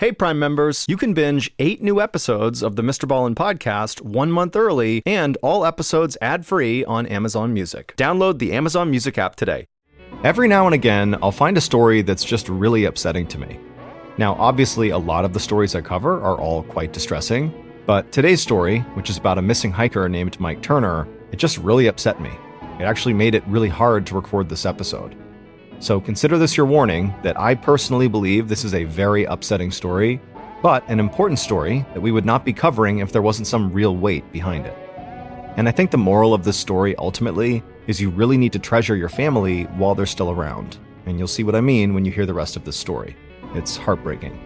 Hey, Prime members, you can binge 8 new episodes of the MrBallen podcast 1 month early and all episodes ad-free on Amazon Music. Download the Amazon Music app today. Every now and again, I'll find a story that's just really upsetting to me. Now, obviously, a lot of the stories I cover are all quite distressing, but today's story, which is about a missing hiker named Mike Turner, it just really upset me. It actually made it really hard to record this episode. So consider this your warning that I personally believe this is a very upsetting story, but an important story that we would not be covering if there wasn't some real weight behind it. And I think the moral of this story ultimately is you really need to treasure your family while they're still around. And you'll see what I mean when you hear the rest of this story. It's heartbreaking.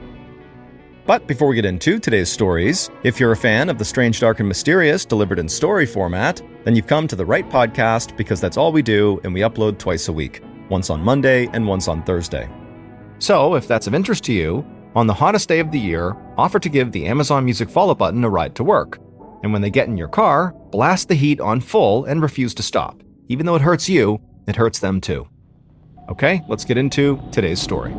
But before we get into today's stories, if you're a fan of the strange, dark, and mysterious delivered in story format, then you've come to the right podcast because that's all we do and we upload twice a week. Once on Monday and once on Thursday. So, if that's of interest to you, on the hottest day of the year, offer to give the Amazon Music follow button a ride to work. And when they get in your car, blast the heat on full and refuse to stop. Even though it hurts you, it hurts them too. Okay, let's get into today's story.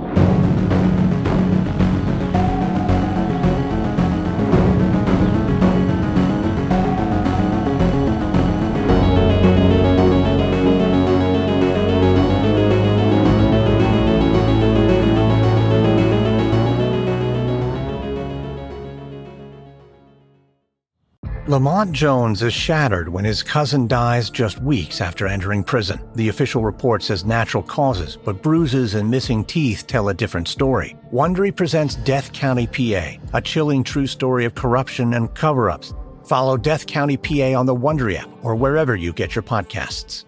Lamont Jones is shattered when his cousin dies just weeks after entering prison. The official report says natural causes, but bruises and missing teeth tell a different story. Wondery presents Death County, PA, a chilling true story of corruption and cover-ups. Follow Death County, PA on the Wondery app or wherever you get your podcasts.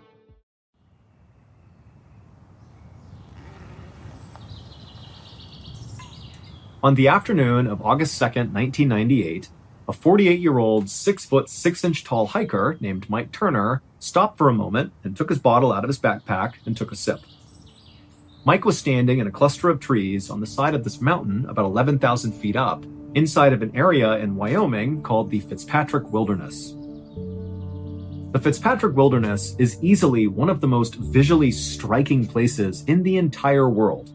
On the afternoon of August 2nd, 1998, a 48-year-old, 6-foot, 6-inch tall hiker named Mike Turner stopped for a moment and took his bottle out of his backpack and took a sip. Mike was standing in a cluster of trees on the side of this mountain about 11,000 feet up, inside of an area in Wyoming called the Fitzpatrick Wilderness. The Fitzpatrick Wilderness is easily one of the most visually striking places in the entire world.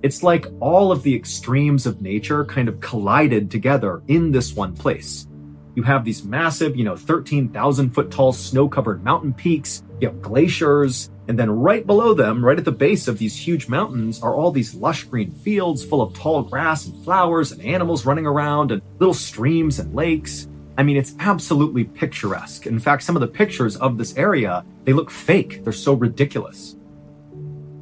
It's like all of the extremes of nature kind of collided together in this one place. You have these massive, 13,000 foot tall snow-covered mountain peaks, you have glaciers, and then right below them, right at the base of these huge mountains, are all these lush green fields full of tall grass and flowers and animals running around and little streams and lakes. I mean, it's absolutely picturesque. In fact, some of the pictures of this area, they look fake. They're so ridiculous.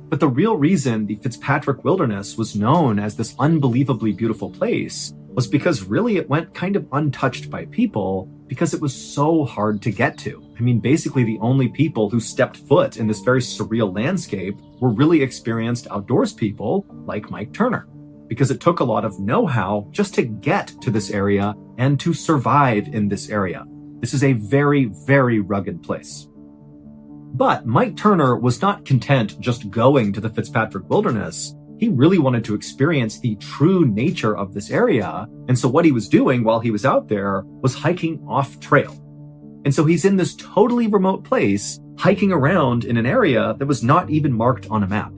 But the real reason the Fitzpatrick Wilderness was known as this unbelievably beautiful place was because really it went kind of untouched by people because it was so hard to get to. I mean, basically the only people who stepped foot in this very surreal landscape were really experienced outdoors people like Mike Turner, because it took a lot of know-how just to get to this area and to survive in this area. This is a very, very rugged place. But Mike Turner was not content just going to the Fitzpatrick Wilderness. He really wanted to experience the true nature of this area. And so what he was doing while he was out there was hiking off trail. And so he's in this totally remote place, hiking around in an area that was not even marked on a map.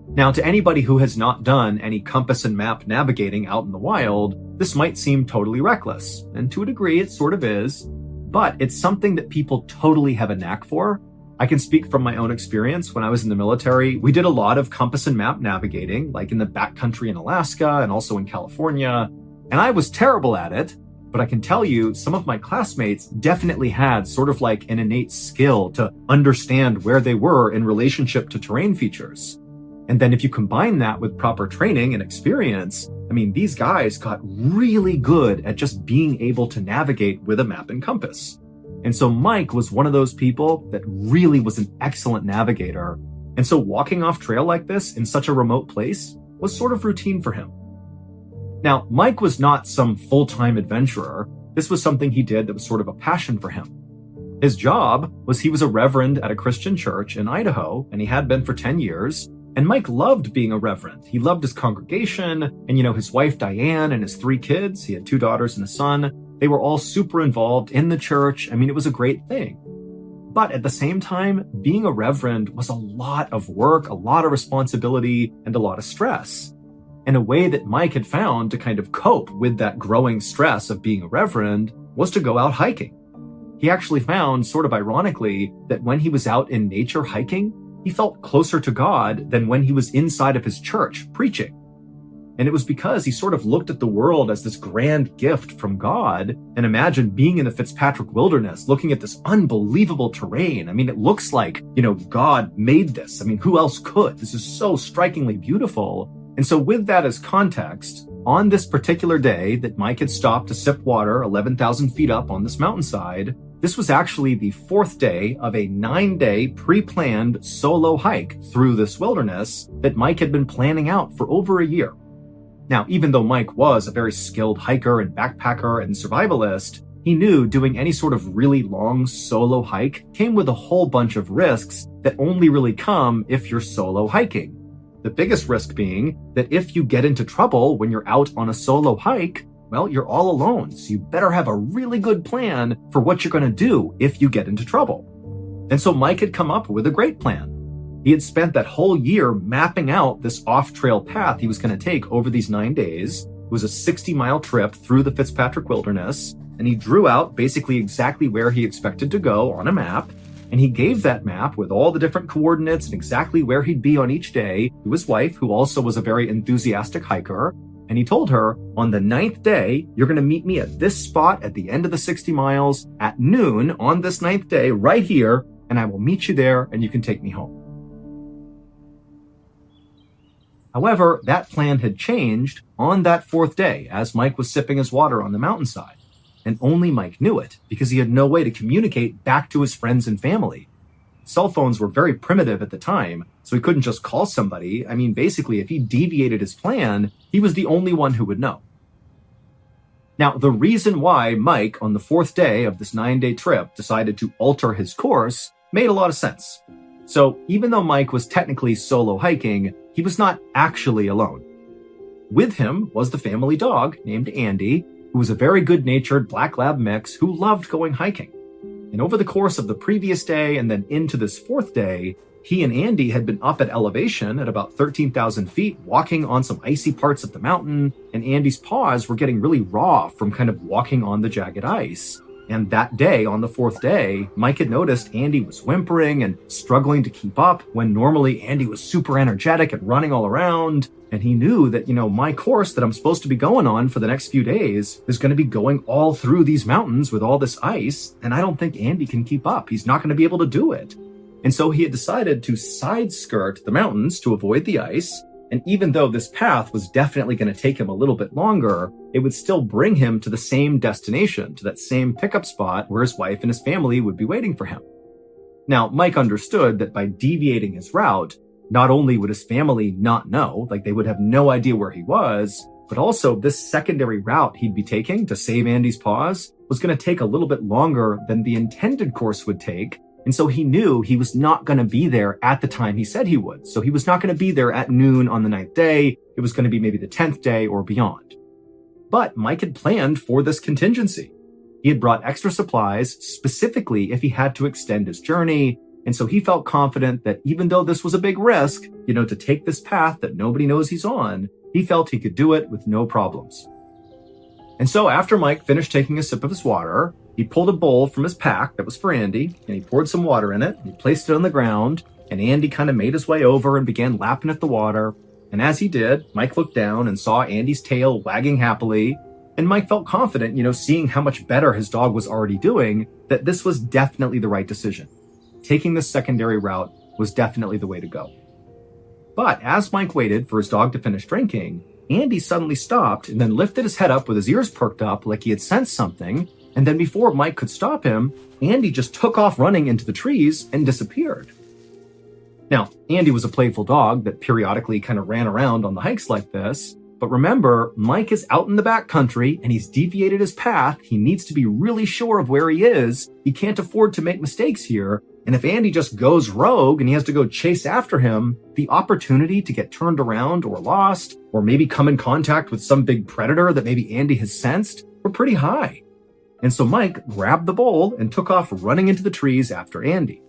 Now, to anybody who has not done any compass and map navigating out in the wild, this might seem totally reckless. And to a degree, it sort of is. But it's something that people totally have a knack for. I can speak from my own experience. When I was in the military, we did a lot of compass and map navigating, like in the backcountry in Alaska and also in California. And I was terrible at it, but I can tell you some of my classmates definitely had sort of like an innate skill to understand where they were in relationship to terrain features. And then if you combine that with proper training and experience, I mean, these guys got really good at just being able to navigate with a map and compass. And so Mike was one of those people that really was an excellent navigator. And so walking off trail like this in such a remote place was sort of routine for him. Now, Mike was not some full-time adventurer. This was something he did that was sort of a passion for him. His job was he was a reverend at a Christian church in Idaho, and he had been for 10 years. And Mike loved being a reverend. He loved his congregation and, his wife, Diane, and his 3 kids. He had 2 daughters and a son. They were all super involved in the church. I mean, it was a great thing. But at the same time, being a reverend was a lot of work, a lot of responsibility, and a lot of stress. And a way that Mike had found to kind of cope with that growing stress of being a reverend was to go out hiking. He actually found, sort of ironically, that when he was out in nature hiking, he felt closer to God than when he was inside of his church preaching. And it was because he sort of looked at the world as this grand gift from God and imagined being in the Fitzpatrick wilderness, looking at this unbelievable terrain. I mean, it looks like, God made this. I mean, who else could? This is so strikingly beautiful. And so with that as context, on this particular day that Mike had stopped to sip water 11,000 feet up on this mountainside, this was actually the 4th day of a 9-day pre-planned solo hike through this wilderness that Mike had been planning out for over a year. Now, even though Mike was a very skilled hiker and backpacker and survivalist, he knew doing any sort of really long solo hike came with a whole bunch of risks that only really come if you're solo hiking. The biggest risk being that if you get into trouble when you're out on a solo hike, well, you're all alone, so you better have a really good plan for what you're going to do if you get into trouble. And so Mike had come up with a great plan. He had spent that whole year mapping out this off-trail path he was going to take over these 9 days. It was a 60-mile trip through the Fitzpatrick wilderness, and he drew out basically exactly where he expected to go on a map, and he gave that map with all the different coordinates and exactly where he'd be on each day to his wife, who also was a very enthusiastic hiker. And he told her, on the 9th day, you're going to meet me at this spot at the end of the 60 miles at noon on this 9th day right here, and I will meet you there and you can take me home. However, that plan had changed on that 4th day as Mike was sipping his water on the mountainside. And only Mike knew it because he had no way to communicate back to his friends and family. Cell phones were very primitive at the time, so he couldn't just call somebody. I mean, basically, if he deviated his plan, he was the only one who would know. Now, the reason why Mike, on the 4th day of this 9-day trip, decided to alter his course made a lot of sense. So even though Mike was technically solo hiking, he was not actually alone. With him was the family dog named Andy, who was a very good-natured black lab mix who loved going hiking. And over the course of the previous day and then into this 4th day, he and Andy had been up at elevation at about 13,000 feet, walking on some icy parts of the mountain, and Andy's paws were getting really raw from kind of walking on the jagged ice. And that day, on the 4th day, Mike had noticed Andy was whimpering and struggling to keep up when normally Andy was super energetic and running all around. And he knew that, my course that I'm supposed to be going on for the next few days is going to be going all through these mountains with all this ice. And I don't think Andy can keep up. He's not going to be able to do it. And so he had decided to side skirt the mountains to avoid the ice. And even though this path was definitely going to take him a little bit longer, it would still bring him to the same destination, to that same pickup spot where his wife and his family would be waiting for him. Now, Mike understood that by deviating his route, not only would his family not know, like they would have no idea where he was, but also this secondary route he'd be taking to save Andy's paws was going to take a little bit longer than the intended course would take. And so he knew he was not going to be there at the time he said he would. So he was not going to be there at noon on the 9th day. It was going to be maybe the 10th day or beyond. But Mike had planned for this contingency. He had brought extra supplies specifically if he had to extend his journey. And so he felt confident that even though this was a big risk, to take this path that nobody knows he's on, he felt he could do it with no problems. And so after Mike finished taking a sip of his water, he pulled a bowl from his pack that was for Andy, and he poured some water in it, and he placed it on the ground, and Andy kind of made his way over and began lapping at the water. And as he did, Mike looked down and saw Andy's tail wagging happily, and Mike felt confident, seeing how much better his dog was already doing, that this was definitely the right decision. Taking this secondary route was definitely the way to go. But as Mike waited for his dog to finish drinking, Andy suddenly stopped and then lifted his head up with his ears perked up like he had sensed something. And then before Mike could stop him, Andy just took off running into the trees and disappeared. Now, Andy was a playful dog that periodically kind of ran around on the hikes like this. But remember, Mike is out in the backcountry and he's deviated his path. He needs to be really sure of where he is. He can't afford to make mistakes here. And if Andy just goes rogue and he has to go chase after him, the opportunity to get turned around or lost, or maybe come in contact with some big predator that maybe Andy has sensed, were pretty high. And so Mike grabbed the bowl and took off running into the trees after Andy.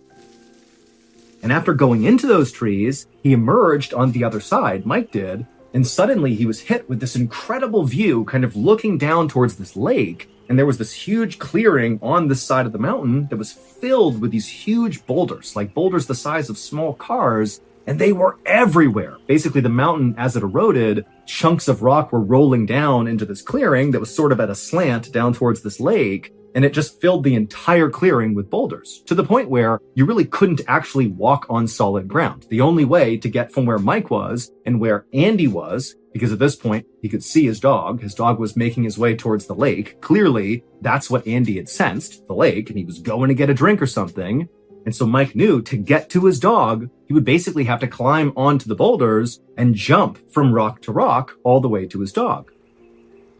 And after going into those trees, he emerged on the other side, Mike did, And suddenly he was hit with this incredible view, kind of looking down towards this lake. And there was this huge clearing on this side of the mountain that was filled with these huge boulders, like boulders the size of small cars. And they were everywhere. Basically, the mountain, as it eroded, chunks of rock were rolling down into this clearing that was sort of at a slant down towards this lake. And it just filled the entire clearing with boulders, to the point where you really couldn't actually walk on solid ground. The only way to get from where Mike was and where Andy was, because at this point he could see his dog was making his way towards the lake. Clearly, that's what Andy had sensed, the lake, and he was going to get a drink or something. And so Mike knew to get to his dog, he would basically have to climb onto the boulders and jump from rock to rock all the way to his dog.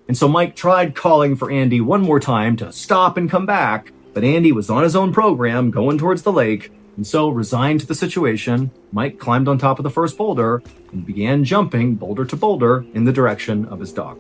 And so Mike tried calling for Andy one more time to stop and come back, but Andy was on his own program going towards the lake. And so, resigned to the situation, Mike climbed on top of the first boulder and began jumping boulder to boulder in the direction of his dog.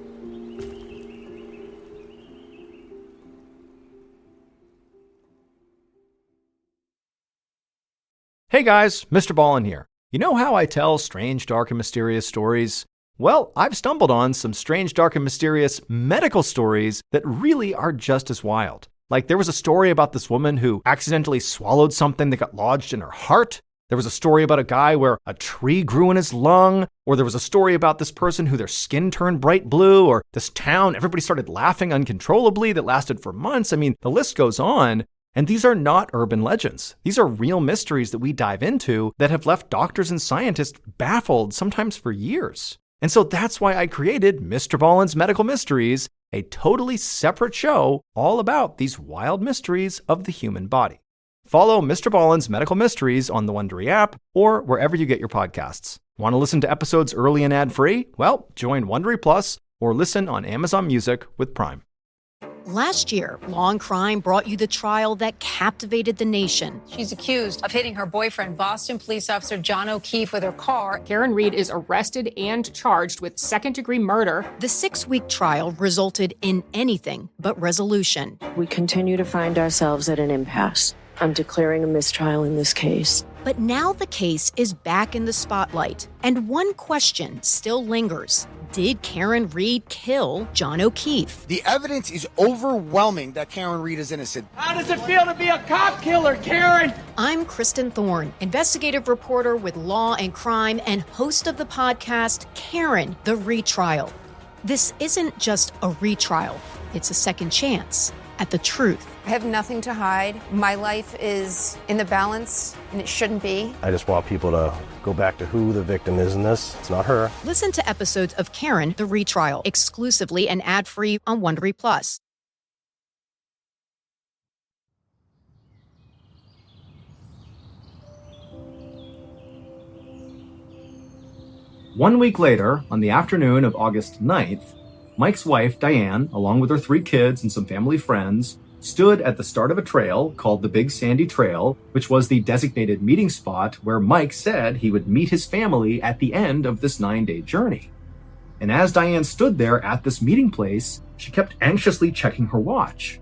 Hey guys, MrBallen here. You know how I tell strange, dark, and mysterious stories? Well, I've stumbled on some strange, dark, and mysterious medical stories that really are just as wild. Like there was a story about this woman who accidentally swallowed something that got lodged in her heart. There was a story about a guy where a tree grew in his lung. Or there was a story about this person who their skin turned bright blue. Or this town, everybody started laughing uncontrollably that lasted for months. I mean, the list goes on. And these are not urban legends. These are real mysteries that we dive into that have left doctors and scientists baffled, sometimes for years. And so that's why I created MrBallen's Medical Mysteries, a totally separate show all about these wild mysteries of the human body. Follow MrBallen's Medical Mysteries on the Wondery app or wherever you get your podcasts. Want to listen to episodes early and ad-free? Well, join Wondery Plus or listen on Amazon Music with Prime. Last year, Law & Crime brought you the trial that captivated the nation. She's accused of hitting her boyfriend, Boston police officer John O'Keefe, with her car. Karen Reed is arrested and charged with second-degree murder. The 6-week trial resulted in anything but resolution. We continue to find ourselves at an impasse. I'm declaring a mistrial in this case. But now the case is back in the spotlight, and one question still lingers. Did Karen Reed kill John O'Keefe? The evidence is overwhelming that Karen Reed is innocent. How does it feel to be a cop killer, Karen? I'm Kristen Thorne, investigative reporter with Law & Crime and host of the podcast, Karen, the Retrial. This isn't just a retrial. It's a second chance at the truth. I have nothing to hide. My life is in the balance, and it shouldn't be. I just want people to go back to who the victim is in this. It's not her. Listen to episodes of Karen, the Retrial, exclusively and ad-free on Wondery Plus. One week later, on the afternoon of August 9th, Mike's wife, Diane, along with her 3 kids and some family friends, stood at the start of a trail called the Big Sandy Trail, which was the designated meeting spot where Mike said he would meet his family at the end of this 9-day journey. And as Diane stood there at this meeting place, she kept anxiously checking her watch.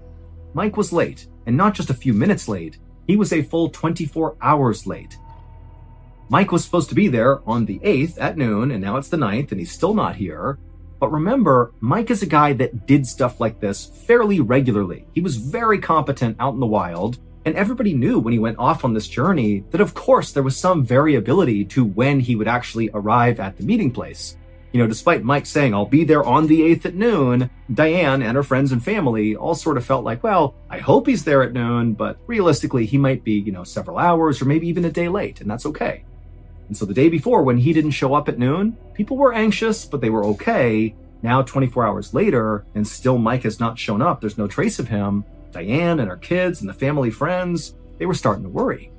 Mike was late, and not just a few minutes late, he was a full 24 hours late. Mike was supposed to be there on the 8th at noon, and now it's the 9th, and he's still not here. But remember, Mike is a guy that did stuff like this fairly regularly. He was very competent out in the wild, and everybody knew when he went off on this journey that of course there was some variability to when he would actually arrive at the meeting place. You know, despite Mike saying, I'll be there on the 8th at noon, Diane and her friends and family all sort of felt like, well, I hope he's there at noon, but realistically he might be, several hours or maybe even a day late, and that's okay. And so the day before, when he didn't show up at noon, people were anxious, but they were okay. Now, 24 hours later, and still Mike has not shown up, there's no trace of him, Diane and her kids and the family friends, they were starting to worry.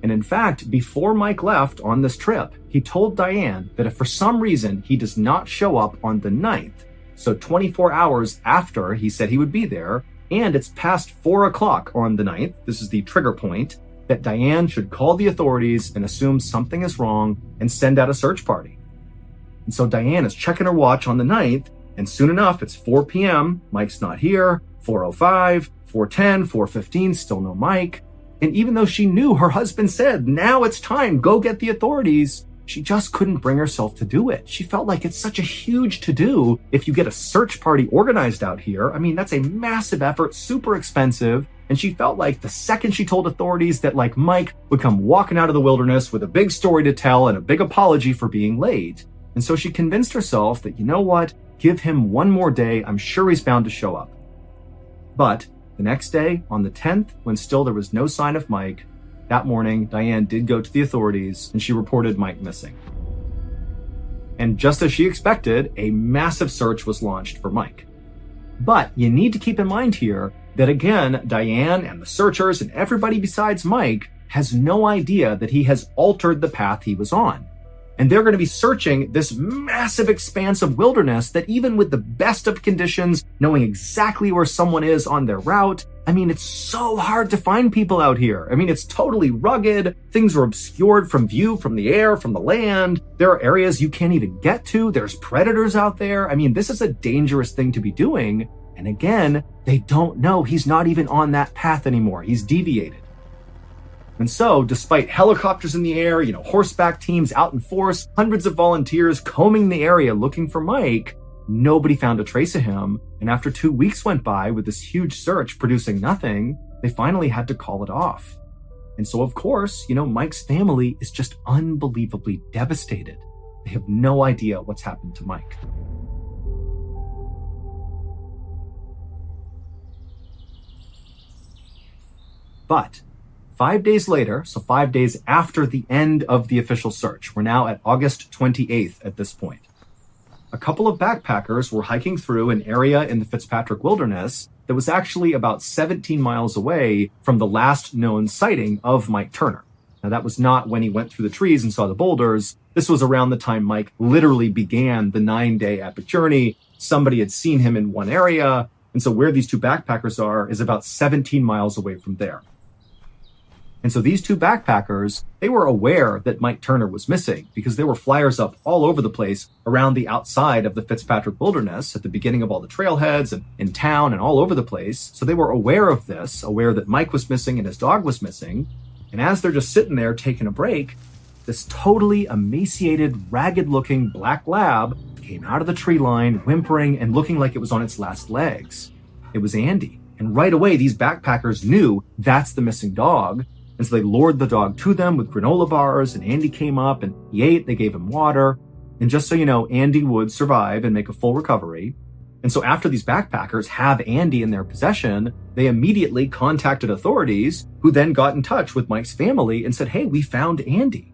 And in fact, before Mike left on this trip, he told Diane that if for some reason he does not show up on the 9th, so 24 hours after he said he would be there, and it's past 4 o'clock on the 9th, this is the trigger point, that Diane should call the authorities and assume something is wrong and send out a search party. And so Diane is checking her watch on the 9th, and soon enough, it's 4 p.m., Mike's not here, 4:05, 4:10, 4:15, still no Mike. And even though she knew her husband said, now it's time, go get the authorities, she just couldn't bring herself to do it. She felt like it's such a huge to-do if you get a search party organized out here. I mean, that's a massive effort, super expensive. And she felt like the second she told authorities that like Mike would come walking out of the wilderness with a big story to tell and a big apology for being late. And so she convinced herself that, you know what, give him one more day, I'm sure he's bound to show up. But the next day, on the 10th, when still there was no sign of Mike, that morning, Diane did go to the authorities and she reported Mike missing. And just as she expected, a massive search was launched for Mike. But you need to keep in mind here that again, Diane and the searchers and everybody besides Mike has no idea that he has altered the path he was on. And they're going to be searching this massive expanse of wilderness that even with the best of conditions, knowing exactly where someone is on their route, I mean, it's so hard to find people out here. I mean, it's totally rugged. Things are obscured from view, from the air, from the land. There are areas you can't even get to. There's predators out there. I mean, this is a dangerous thing to be doing. And again, they don't know he's not even on that path anymore. He's deviated. And so, despite helicopters in the air, horseback teams out in force, hundreds of volunteers combing the area looking for Mike, nobody found a trace of him. And after 2 weeks went by with this huge search producing nothing, they finally had to call it off. And so, of course, Mike's family is just unbelievably devastated. They have no idea what's happened to Mike. But 5 days later, so 5 days after the end of the official search, we're now at August 28th at this point. A couple of backpackers were hiking through an area in the Fitzpatrick Wilderness that was actually about 17 miles away from the last known sighting of Mike Turner. Now, that was not when he went through the trees and saw the boulders. This was around the time Mike literally began the 9-day epic journey. Somebody had seen him in one area, and so where these two backpackers are is about 17 miles away from there. And so these two backpackers, they were aware that Mike Turner was missing because there were flyers up all over the place around the outside of the Fitzpatrick Wilderness at the beginning of all the trailheads and in town and all over the place. So they were aware of this, aware that Mike was missing and his dog was missing. And as they're just sitting there taking a break, this totally emaciated, ragged-looking black lab came out of the tree line, whimpering and looking like it was on its last legs. It was Andy. And right away, these backpackers knew that's the missing dog. And so they lured the dog to them with granola bars, and Andy came up and he ate, they gave him water. And just so you know, Andy would survive and make a full recovery. And so after these backpackers have Andy in their possession, they immediately contacted authorities, who then got in touch with Mike's family and said, hey, we found Andy.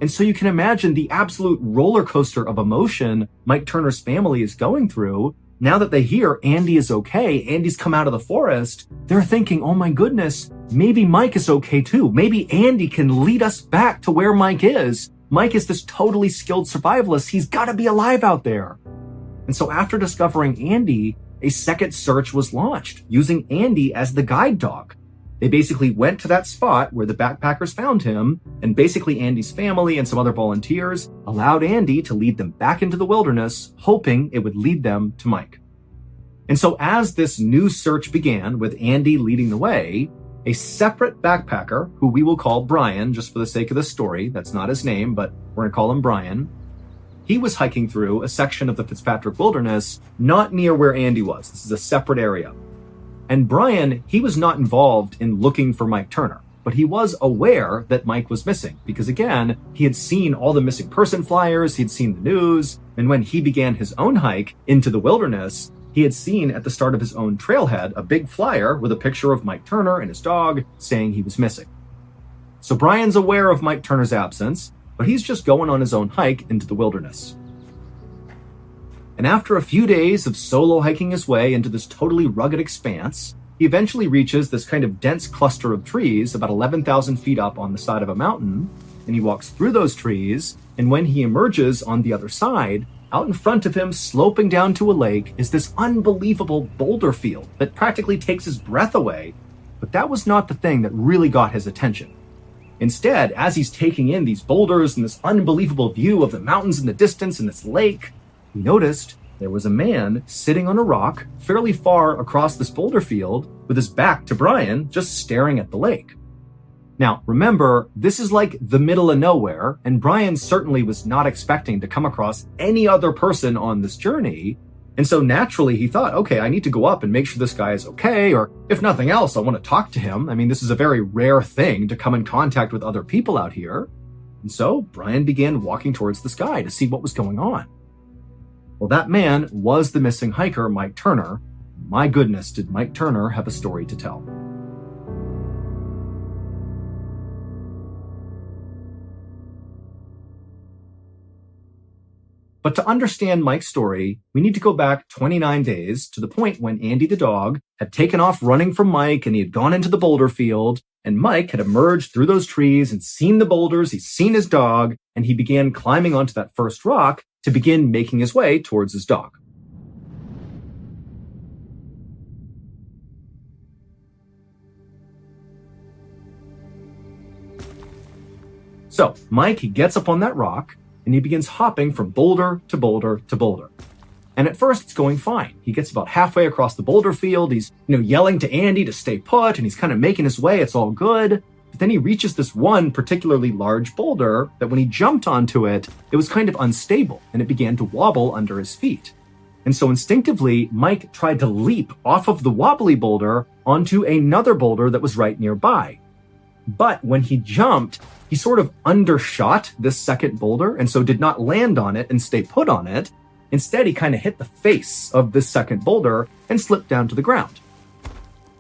And so you can imagine the absolute roller coaster of emotion Mike Turner's family is going through. Now that they hear Andy is okay, Andy's come out of the forest, they're thinking, oh my goodness, maybe Mike is okay too. Maybe Andy can lead us back to where Mike is. Mike is this totally skilled survivalist. He's got to be alive out there. And so after discovering Andy, a second search was launched using Andy as the guide dog. They basically went to that spot where the backpackers found him, and basically Andy's family and some other volunteers allowed Andy to lead them back into the wilderness, hoping it would lead them to Mike. And so as this new search began with Andy leading the way, a separate backpacker, who we will call Brian, just for the sake of the story, that's not his name, but we're going to call him Brian, he was hiking through a section of the Fitzpatrick Wilderness, not near where Andy was. This is a separate area. And Brian, he was not involved in looking for Mike Turner, but he was aware that Mike was missing because, again, he had seen all the missing person flyers, he'd seen the news, and when he began his own hike into the wilderness, he had seen at the start of his own trailhead a big flyer with a picture of Mike Turner and his dog saying he was missing. So Brian's aware of Mike Turner's absence, but he's just going on his own hike into the wilderness. And after a few days of solo hiking his way into this totally rugged expanse, he eventually reaches this kind of dense cluster of trees about 11,000 feet up on the side of a mountain, and he walks through those trees, and when he emerges on the other side, out in front of him, sloping down to a lake, is this unbelievable boulder field that practically takes his breath away. But that was not the thing that really got his attention. Instead, as he's taking in these boulders and this unbelievable view of the mountains in the distance and this lake, he noticed there was a man sitting on a rock fairly far across this boulder field with his back to Brian, just staring at the lake. Now, remember, this is like the middle of nowhere, and Brian certainly was not expecting to come across any other person on this journey. And so naturally he thought, okay, I need to go up and make sure this guy is okay, or if nothing else, I want to talk to him. I mean, this is a very rare thing to come in contact with other people out here. And so Brian began walking towards this guy to see what was going on. Well, that man was the missing hiker, Mike Turner. My goodness, did Mike Turner have a story to tell. But to understand Mike's story, we need to go back 29 days to the point when Andy the dog had taken off running from Mike and he had gone into the boulder field, and Mike had emerged through those trees and seen the boulders, he's seen his dog, and he began climbing onto that first rock to begin making his way towards his dog. So Mike, he gets up on that rock, and he begins hopping from boulder to boulder to boulder. And at first, it's going fine. He gets about halfway across the boulder field. He's, yelling to Andy to stay put, and he's kind of making his way. It's all good. But then he reaches this one particularly large boulder that when he jumped onto it, it was kind of unstable, and it began to wobble under his feet. And so instinctively, Mike tried to leap off of the wobbly boulder onto another boulder that was right nearby. But when he jumped, he sort of undershot this second boulder and so did not land on it and stay put on it. Instead, he kind of hit the face of this second boulder and slipped down to the ground.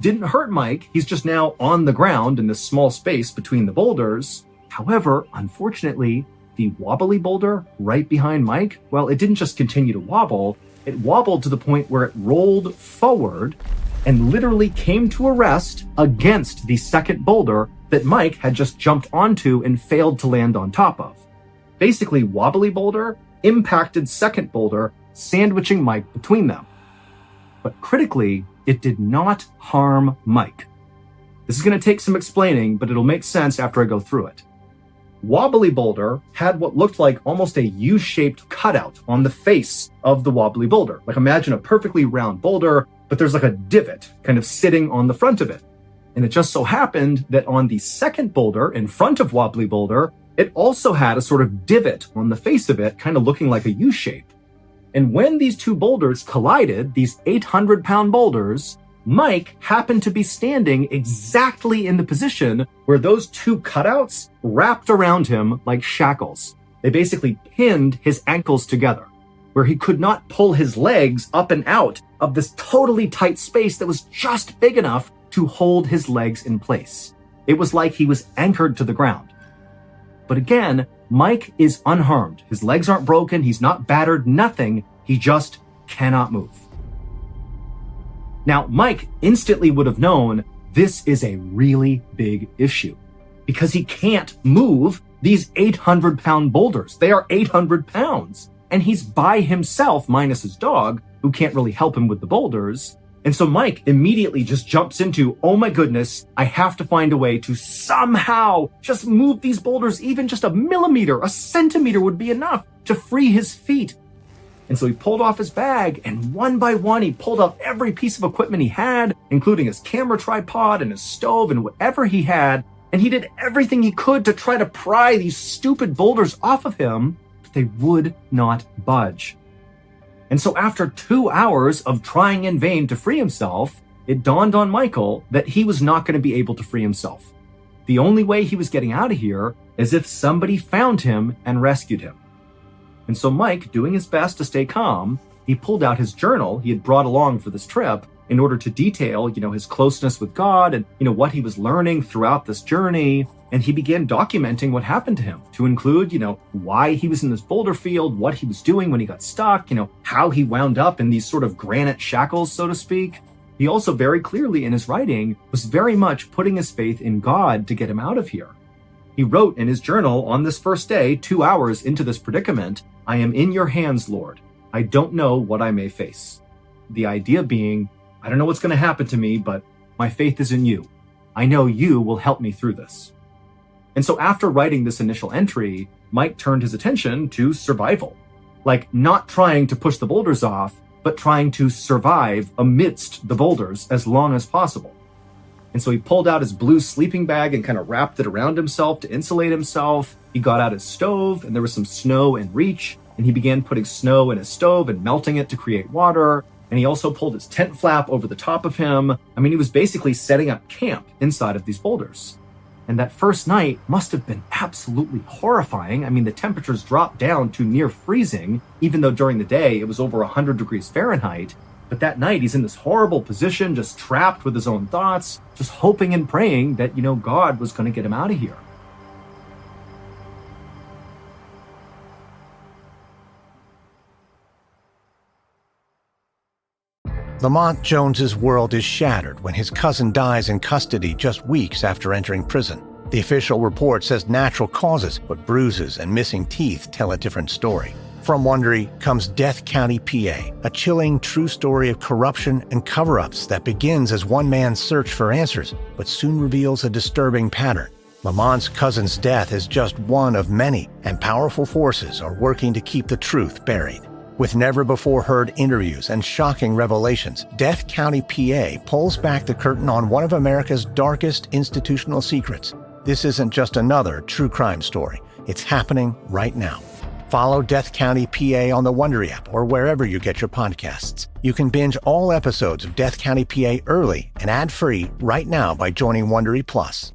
Didn't hurt Mike. He's just now on the ground in this small space between the boulders. However, unfortunately, the wobbly boulder right behind Mike, well, it didn't just continue to wobble. It wobbled to the point where it rolled forward and literally came to a rest against the second boulder that Mike had just jumped onto and failed to land on top of. Basically, wobbly boulder impacted second boulder, sandwiching Mike between them. But critically, it did not harm Mike. This is going to take some explaining, but it'll make sense after I go through it. Wobbly boulder had what looked like almost a U-shaped cutout on the face of the wobbly boulder. Like imagine a perfectly round boulder, but there's like a divot kind of sitting on the front of it. And it just so happened that on the second boulder in front of wobbly boulder, it also had a sort of divot on the face of it, kind of looking like a U shape. And when these two boulders collided, these 800-pound boulders, Mike happened to be standing exactly in the position where those two cutouts wrapped around him like shackles. They basically pinned his ankles together, where he could not pull his legs up and out of this totally tight space that was just big enough to hold his legs in place. It was like he was anchored to the ground. But again, Mike is unharmed. His legs aren't broken. He's not battered, nothing. He just cannot move. Now, Mike instantly would have known this is a really big issue because he can't move these 800-pound boulders. They are 800 pounds. And he's by himself, minus his dog, who can't really help him with the boulders. And so Mike immediately just jumps into, oh my goodness, I have to find a way to somehow just move these boulders even just a millimeter, a centimeter would be enough to free his feet. And so he pulled off his bag and one by one, he pulled out every piece of equipment he had, including his camera tripod and his stove and whatever he had. And he did everything he could to try to pry these stupid boulders off of him, but they would not budge. And so after 2 hours of trying in vain to free himself, it dawned on Michael that he was not going to be able to free himself. The only way he was getting out of here is if somebody found him and rescued him. And so Mike, doing his best to stay calm, he pulled out his journal he had brought along for this trip in order to detail, his closeness with God and, what he was learning throughout this journey. And he began documenting what happened to him to include, why he was in this boulder field, what he was doing when he got stuck, how he wound up in these sort of granite shackles, so to speak. He also very clearly in his writing was very much putting his faith in God to get him out of here. He wrote in his journal on this first day, 2 hours into this predicament, I am in your hands, Lord. I don't know what I may face. The idea being, I don't know what's going to happen to me, but my faith is in you. I know you will help me through this. And so after writing this initial entry, Mike turned his attention to survival. Like not trying to push the boulders off, but trying to survive amidst the boulders as long as possible. And so he pulled out his blue sleeping bag and kind of wrapped it around himself to insulate himself. He got out his stove, and there was some snow in reach, and he began putting snow in his stove and melting it to create water. And he also pulled his tent flap over the top of him. I mean, he was basically setting up camp inside of these boulders. And that first night must have been absolutely horrifying. I mean, the temperatures dropped down to near freezing, even though during the day it was over 100 degrees Fahrenheit. But that night, he's in this horrible position, just trapped with his own thoughts, just hoping and praying that, God was going to get him out of here. Lamont Jones's world is shattered when his cousin dies in custody just weeks after entering prison. The official report says natural causes, but bruises and missing teeth tell a different story. From Wondery comes Death County, PA, a chilling true story of corruption and cover-ups that begins as one man's search for answers, but soon reveals a disturbing pattern. Lamont's cousin's death is just one of many, and powerful forces are working to keep the truth buried. With never-before-heard interviews and shocking revelations, Death County, PA pulls back the curtain on one of America's darkest institutional secrets. This isn't just another true crime story. It's happening right now. Follow Death County, PA on the Wondery app or wherever you get your podcasts. You can binge all episodes of Death County, PA early and ad-free right now by joining Wondery Plus.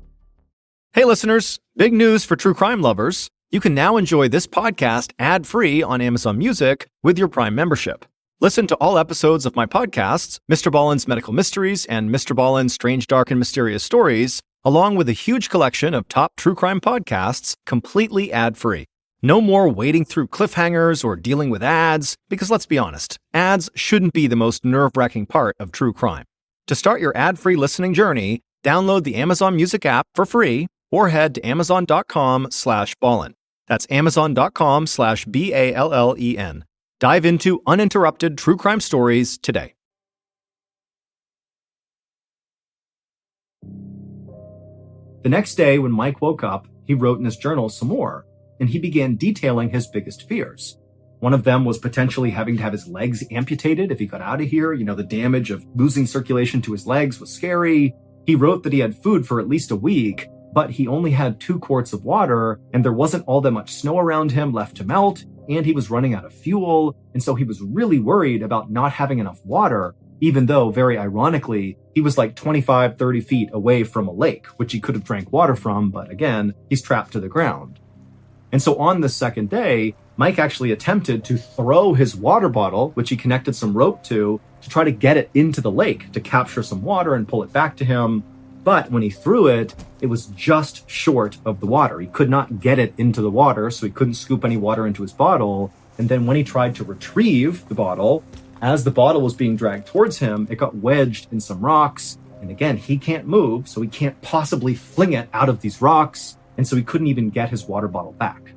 Hey listeners, big news for true crime lovers. You can now enjoy this podcast ad-free on Amazon Music with your Prime membership. Listen to all episodes of my podcasts, MrBallen's Medical Mysteries and MrBallen's Strange, Dark, and Mysterious Stories, along with a huge collection of top true crime podcasts, completely ad-free. No more wading through cliffhangers or dealing with ads, because let's be honest, ads shouldn't be the most nerve-wracking part of true crime. To start your ad-free listening journey, download the Amazon Music app for free or head to amazon.com/ballen. That's amazon.com/BALLEN. Dive into uninterrupted true crime stories today. The next day, when Mike woke up, he wrote in his journal some more, and he began detailing his biggest fears. One of them was potentially having to have his legs amputated if he got out of here. The damage of losing circulation to his legs was scary. He wrote that he had food for at least a week, but he only had 2 quarts of water, and there wasn't all that much snow around him left to melt, and he was running out of fuel, and so he was really worried about not having enough water, even though, very ironically, he was like 25, 30 feet away from a lake, which he could have drank water from, but again, he's trapped to the ground. And so on the second day, Mike actually attempted to throw his water bottle, which he connected some rope to try to get it into the lake to capture some water and pull it back to him. But when he threw it, it was just short of the water. He could not get it into the water, so he couldn't scoop any water into his bottle. And then when he tried to retrieve the bottle, as the bottle was being dragged towards him, it got wedged in some rocks. And again, he can't move, so he can't possibly fling it out of these rocks. And so he couldn't even get his water bottle back.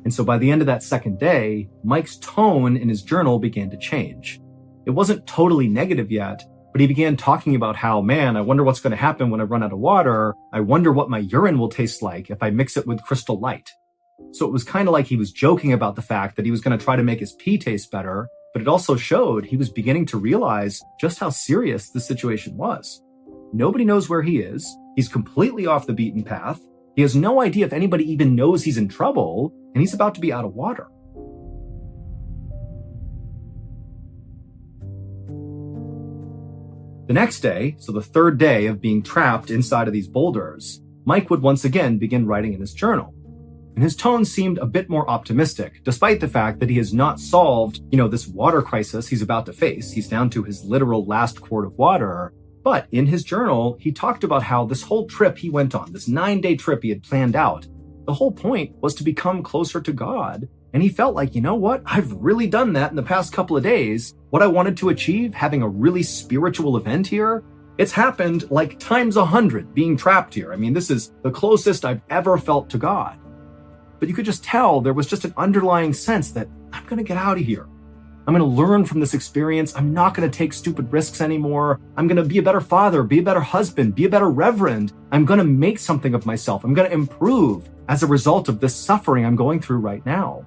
And so by the end of that second day, Mike's tone in his journal began to change. It wasn't totally negative yet, but he began talking about how, man, I wonder what's going to happen when I run out of water. I wonder what my urine will taste like if I mix it with Crystal Light. So it was kind of like he was joking about the fact that he was going to try to make his pee taste better, but it also showed he was beginning to realize just how serious the situation was. Nobody knows where he is. He's completely off the beaten path. He has no idea if anybody even knows he's in trouble, and he's about to be out of water. The next day, so the third day of being trapped inside of these boulders, Mike would once again begin writing in his journal. And his tone seemed a bit more optimistic, despite the fact that he has not solved, this water crisis he's about to face. He's down to his literal last quart of water. But in his journal, he talked about how this whole trip he went on, this 9-day trip he had planned out, the whole point was to become closer to God. And he felt like, I've really done that in the past couple of days. What I wanted to achieve, having a really spiritual event here, it's happened like times 100 being trapped here. I mean, this is the closest I've ever felt to God. But you could just tell there was just an underlying sense that I'm going to get out of here. I'm going to learn from this experience. I'm not going to take stupid risks anymore. I'm going to be a better father, be a better husband, be a better reverend. I'm going to make something of myself. I'm going to improve as a result of this suffering I'm going through right now.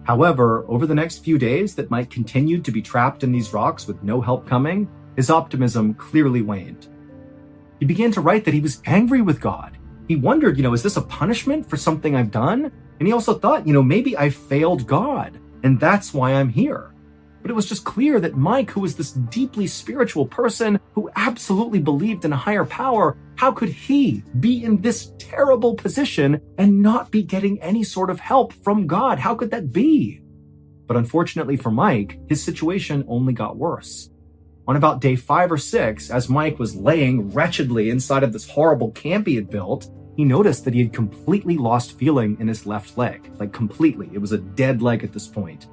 However, over the next few days that Mike continued to be trapped in these rocks with no help coming, his optimism clearly waned. He began to write that he was angry with God. He wondered, is this a punishment for something I've done? And he also thought, maybe I failed God, and that's why I'm here. But it was just clear that Mike, who was this deeply spiritual person who absolutely believed in a higher power, how could he be in this terrible position and not be getting any sort of help from God? How could that be? But unfortunately for Mike, his situation only got worse. On about day 5 or 6, as Mike was laying wretchedly inside of this horrible camp he had built, he noticed that he had completely lost feeling in his left leg. Like completely. It was a dead leg at this point.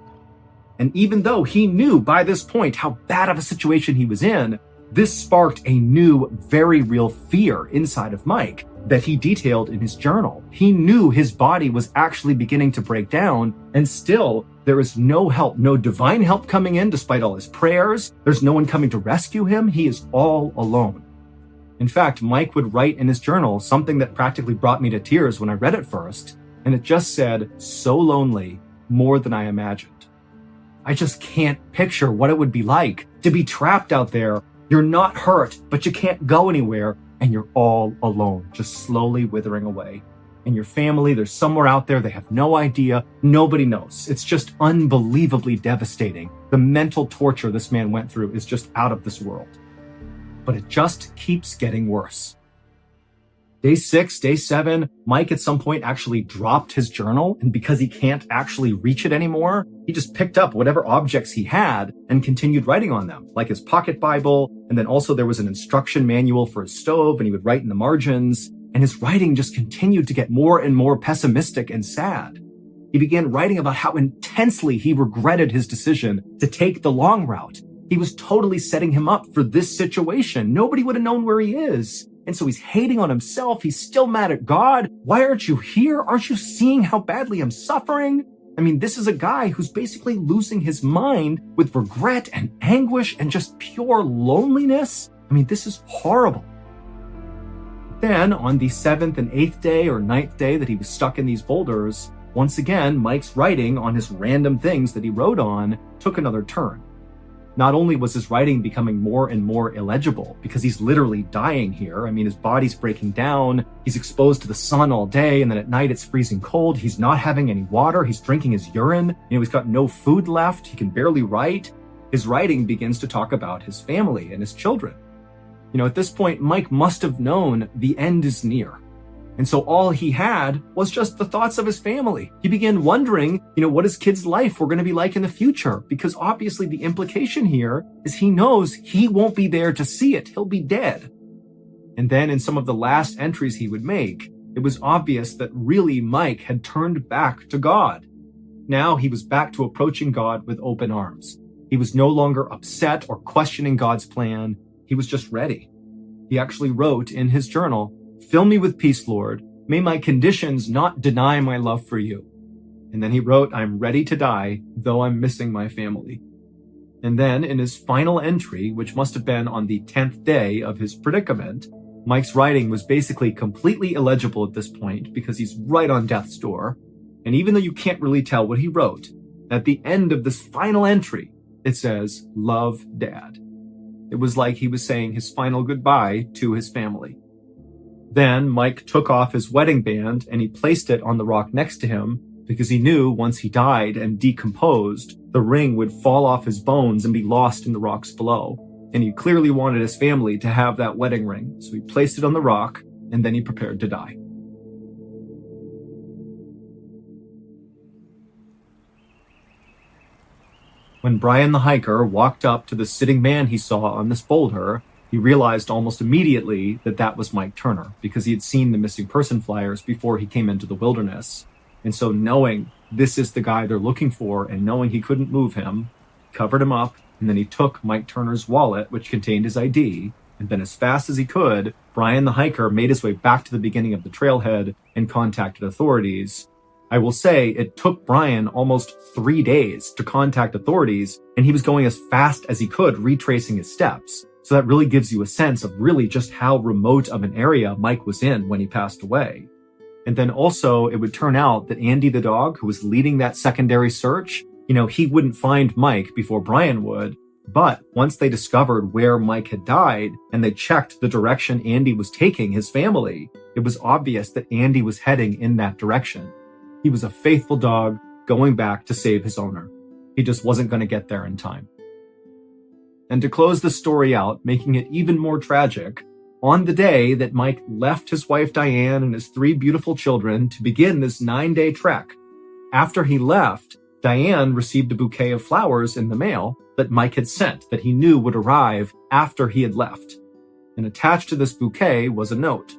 And even though he knew by this point how bad of a situation he was in, this sparked a new, very real fear inside of Mike that he detailed in his journal. He knew his body was actually beginning to break down, and still there is no help, no divine help coming in despite all his prayers. There's no one coming to rescue him. He is all alone. In fact, Mike would write in his journal something that practically brought me to tears when I read it first, and it just said, "So lonely, more than I imagined." I just can't picture what it would be like to be trapped out there. You're not hurt, but you can't go anywhere, and you're all alone, just slowly withering away. And your family, they're somewhere out there, they have no idea, nobody knows. It's just unbelievably devastating. The mental torture this man went through is just out of this world. But it just keeps getting worse. Day 6, day 7, Mike at some point actually dropped his journal, and because he can't actually reach it anymore, he just picked up whatever objects he had and continued writing on them, like his pocket Bible, and then also there was an instruction manual for his stove, and he would write in the margins, and his writing just continued to get more and more pessimistic and sad. He began writing about how intensely he regretted his decision to take the long route. He was totally setting him up for this situation. Nobody would have known where he is. And so he's hating on himself. He's still mad at God. Why aren't you here? Aren't you seeing how badly I'm suffering? I mean, this is a guy who's basically losing his mind with regret and anguish and just pure loneliness. I mean, this is horrible. Then on the 7th and 8th day or 9th day that he was stuck in these boulders, once again, Mike's writing on his random things that he wrote on took another turn. Not only was his writing becoming more and more illegible because he's literally dying here. I mean, his body's breaking down. He's exposed to the sun all day, and then at night it's freezing cold. He's not having any water. He's drinking his urine. He's got no food left. He can barely write. His writing begins to talk about his family and his children. At this point, Mike must have known the end is near. And so all he had was just the thoughts of his family. He began wondering, what his kid's life were going to be like in the future, because obviously the implication here is he knows he won't be there to see it. He'll be dead. And then in some of the last entries he would make, it was obvious that really Mike had turned back to God. Now he was back to approaching God with open arms. He was no longer upset or questioning God's plan. He was just ready. He actually wrote in his journal, "Fill me with peace, Lord. May my conditions not deny my love for you." And then he wrote, "I'm ready to die, though I'm missing my family." And then in his final entry, which must have been on the 10th day of his predicament, Mike's writing was basically completely illegible at this point because he's right on death's door. And even though you can't really tell what he wrote, at the end of this final entry, it says, "Love, Dad." It was like he was saying his final goodbye to his family. Then Mike took off his wedding band and he placed it on the rock next to him because he knew once he died and decomposed, the ring would fall off his bones and be lost in the rocks below. And he clearly wanted his family to have that wedding ring. So he placed it on the rock and then he prepared to die. When Brian the hiker walked up to the sitting man he saw on this boulder, he realized almost immediately that that was Mike Turner because he had seen the missing person flyers before he came into the wilderness. And so knowing this is the guy they're looking for and knowing he couldn't move him, covered him up, and then he took Mike Turner's wallet, which contained his ID, and then as fast as he could, Brian the hiker made his way back to the beginning of the trailhead and contacted authorities. I will say it took Brian almost 3 days to contact authorities, and he was going as fast as he could, retracing his steps. So that really gives you a sense of really just how remote of an area Mike was in when he passed away. And then also it would turn out that Andy the dog, who was leading that secondary search, he wouldn't find Mike before Brian would. But once they discovered where Mike had died and they checked the direction Andy was taking his family, it was obvious that Andy was heading in that direction. He was a faithful dog going back to save his owner. He just wasn't going to get there in time. And to close the story out, making it even more tragic, on the day that Mike left his wife Diane and his 3 beautiful children to begin this 9-day trek, after he left, Diane received a bouquet of flowers in the mail that Mike had sent that he knew would arrive after he had left. And attached to this bouquet was a note.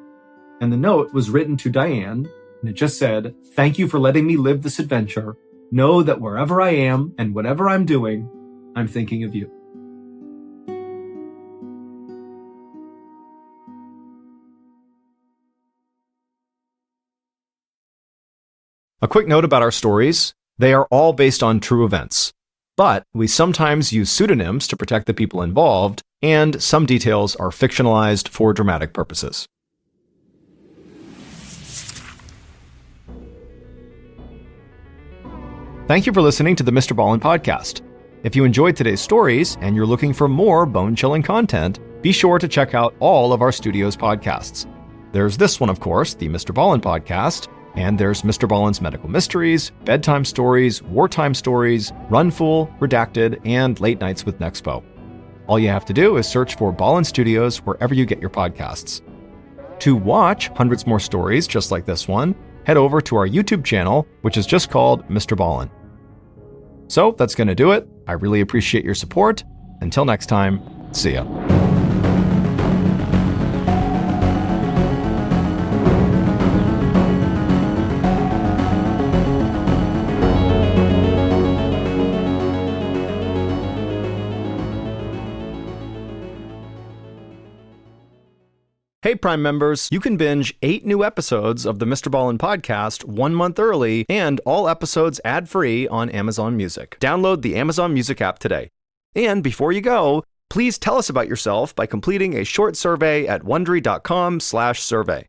And the note was written to Diane, and it just said, "Thank you for letting me live this adventure. Know that wherever I am and whatever I'm doing, I'm thinking of you." A quick note about our stories. They are all based on true events, but we sometimes use pseudonyms to protect the people involved, and some details are fictionalized for dramatic purposes. Thank you for listening to the MrBallen podcast. If you enjoyed today's stories and you're looking for more bone-chilling content, be sure to check out all of our studio's podcasts. There's this one, of course, the MrBallen podcast, and there's MrBallen's Medical Mysteries, Bedtime Stories, Wartime Stories, Run Fool, Redacted, and Late Nights with Nexpo. All you have to do is search for Ballen Studios wherever you get your podcasts. To watch hundreds more stories just like this one, head over to our YouTube channel, which is just called MrBallen. So that's going to do it. I really appreciate your support. Until next time, see ya. Hey, Prime members, you can binge 8 new episodes of the MrBallen podcast 1 month early and all episodes ad-free on Amazon Music. Download the Amazon Music app today. And before you go, please tell us about yourself by completing a short survey at Wondery.com/survey.